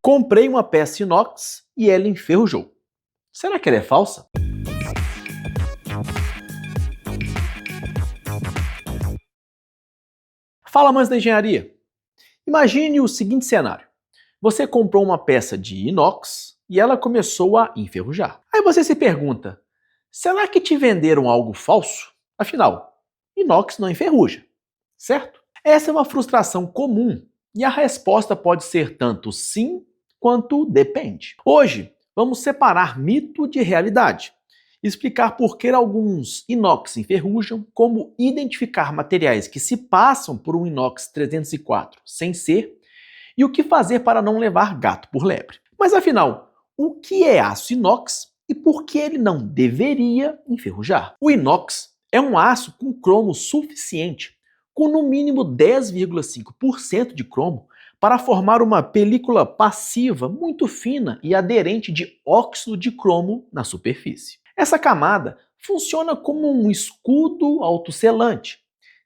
Comprei uma peça inox e ela enferrujou. Será que ela é falsa? Fala, amantes da engenharia! Imagine o seguinte cenário. Você comprou uma peça de inox e ela começou a enferrujar. Aí você se pergunta, será que te venderam algo falso? Afinal, inox não enferruja, certo? Essa é uma frustração comum e a resposta pode ser tanto sim quanto depende. Hoje, vamos separar mito de realidade, explicar por que alguns inox enferrujam, como identificar materiais que se passam por um inox 304 sem ser, e o que fazer para não levar gato por lebre. Mas afinal, o que é aço inox e por que ele não deveria enferrujar? O inox é um aço com cromo suficiente, com no mínimo 10,5% de cromo, para formar uma película passiva muito fina e aderente de óxido de cromo na superfície. Essa camada funciona como um escudo autosselante.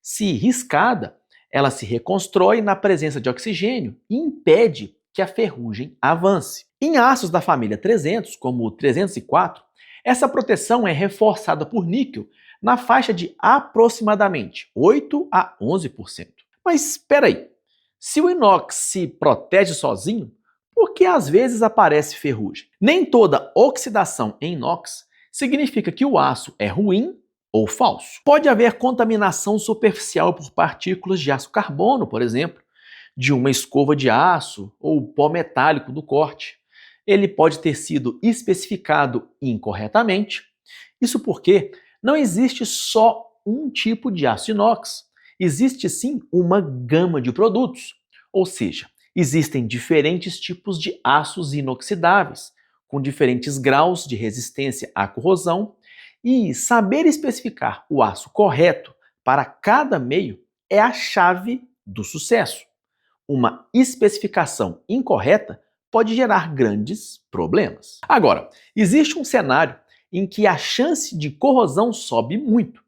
Se riscada, ela se reconstrói na presença de oxigênio e impede que a ferrugem avance. Em aços da família 300, como o 304, essa proteção é reforçada por níquel na faixa de aproximadamente 8 a 11%. Mas espera aí, se o inox se protege sozinho, por que às vezes aparece ferrugem? Nem toda oxidação em inox significa que o aço é ruim ou falso. Pode haver contaminação superficial por partículas de aço carbono, por exemplo, de uma escova de aço ou pó metálico do corte. Ele pode ter sido especificado incorretamente. Isso porque não existe só um tipo de aço inox. Existe sim uma gama de produtos. Ou seja, existem diferentes tipos de aços inoxidáveis, com diferentes graus de resistência à corrosão, e saber especificar o aço correto para cada meio é a chave do sucesso. Uma especificação incorreta pode gerar grandes problemas. Agora, existe um cenário em que a chance de corrosão sobe muito,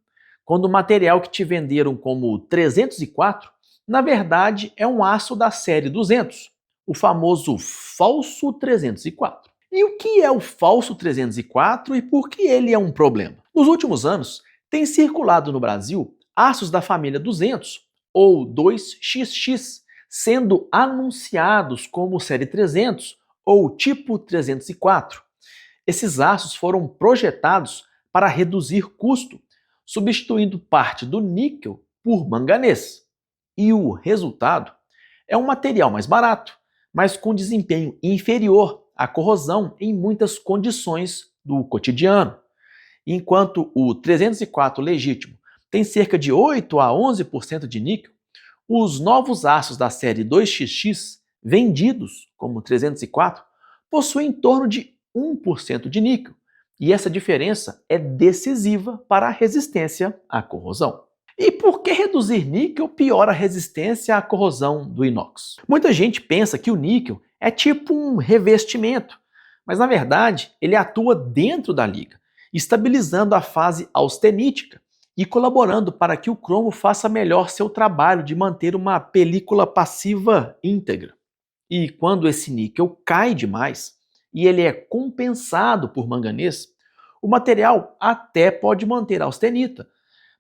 quando o material que te venderam como 304, na verdade é um aço da série 200, o famoso falso 304. E o que é o falso 304 e por que ele é um problema? Nos últimos anos, tem circulado no Brasil aços da família 200 ou 2XX, sendo anunciados como série 300 ou tipo 304. Esses aços foram projetados para reduzir custo, substituindo parte do níquel por manganês. E o resultado é um material mais barato, mas com desempenho inferior à corrosão em muitas condições do cotidiano. Enquanto o 304 legítimo tem cerca de 8 a 11% de níquel, os novos aços da série 2XX, vendidos como 304, possuem em torno de 1% de níquel, e essa diferença é decisiva para a resistência à corrosão. E por que reduzir níquel piora a resistência à corrosão do inox? Muita gente pensa que o níquel é tipo um revestimento, mas na verdade ele atua dentro da liga, estabilizando a fase austenítica e colaborando para que o cromo faça melhor seu trabalho de manter uma película passiva íntegra. E quando esse níquel cai demais e ele é compensado por manganês, o material até pode manter a austenita,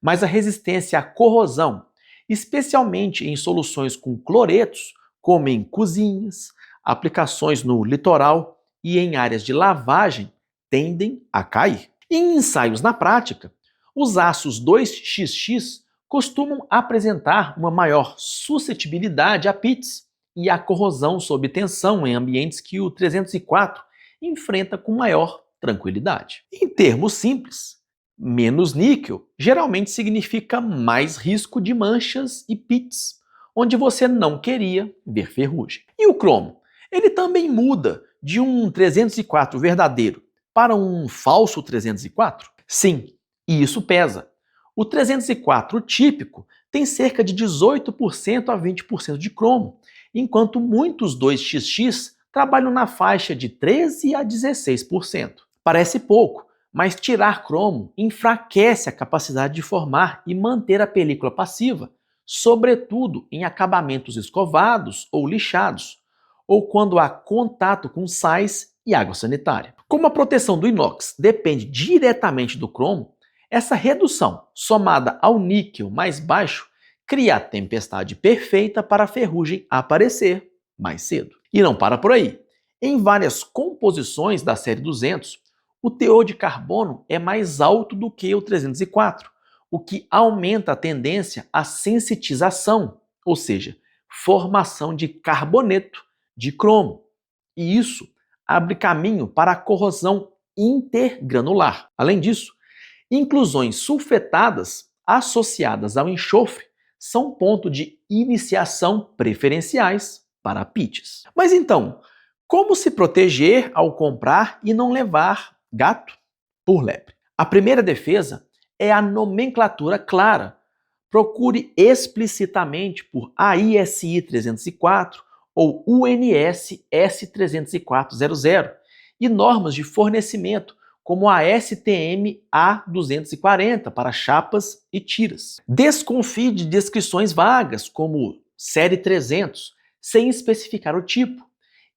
mas a resistência à corrosão, especialmente em soluções com cloretos, como em cozinhas, aplicações no litoral e em áreas de lavagem, tendem a cair. Em ensaios na prática, os aços 2XX costumam apresentar uma maior suscetibilidade a pits e à corrosão sob tensão em ambientes que o 304 enfrenta com maior tranquilidade. Em termos simples, menos níquel geralmente significa mais risco de manchas e pits, onde você não queria ver ferrugem. E o cromo? Ele também muda de um 304 verdadeiro para um falso 304? Sim, e isso pesa. O 304 típico tem cerca de 18% a 20% de cromo, enquanto muitos 2XX trabalham na faixa de 13% a 16%. Parece pouco, mas tirar cromo enfraquece a capacidade de formar e manter a película passiva, sobretudo em acabamentos escovados ou lixados, ou quando há contato com sais e água sanitária. Como a proteção do inox depende diretamente do cromo, essa redução, somada ao níquel mais baixo, cria a tempestade perfeita para a ferrugem aparecer mais cedo. E não para por aí. Em várias composições da série 200, o teor de carbono é mais alto do que o 304, o que aumenta a tendência à sensitização, ou seja, formação de carboneto de cromo. E isso abre caminho para a corrosão intergranular. Além disso, inclusões sulfetadas associadas ao enxofre são ponto de iniciação preferenciais para pits. Mas então, como se proteger ao comprar e não levar gato por lebre? A primeira defesa é a nomenclatura clara. Procure explicitamente por AISI 304 ou UNS S30400 e normas de fornecimento como a STM A240 para chapas e tiras. Desconfie de descrições vagas como série 300, sem especificar o tipo,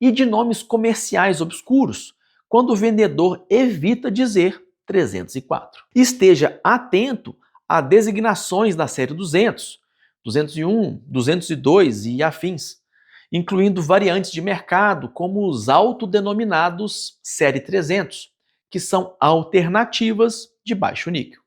e de nomes comerciais obscuros, quando o vendedor evita dizer 304. Esteja atento a designações da série 200, 201, 202 e afins, incluindo variantes de mercado como os autodenominados série 300, que são alternativas de baixo níquel.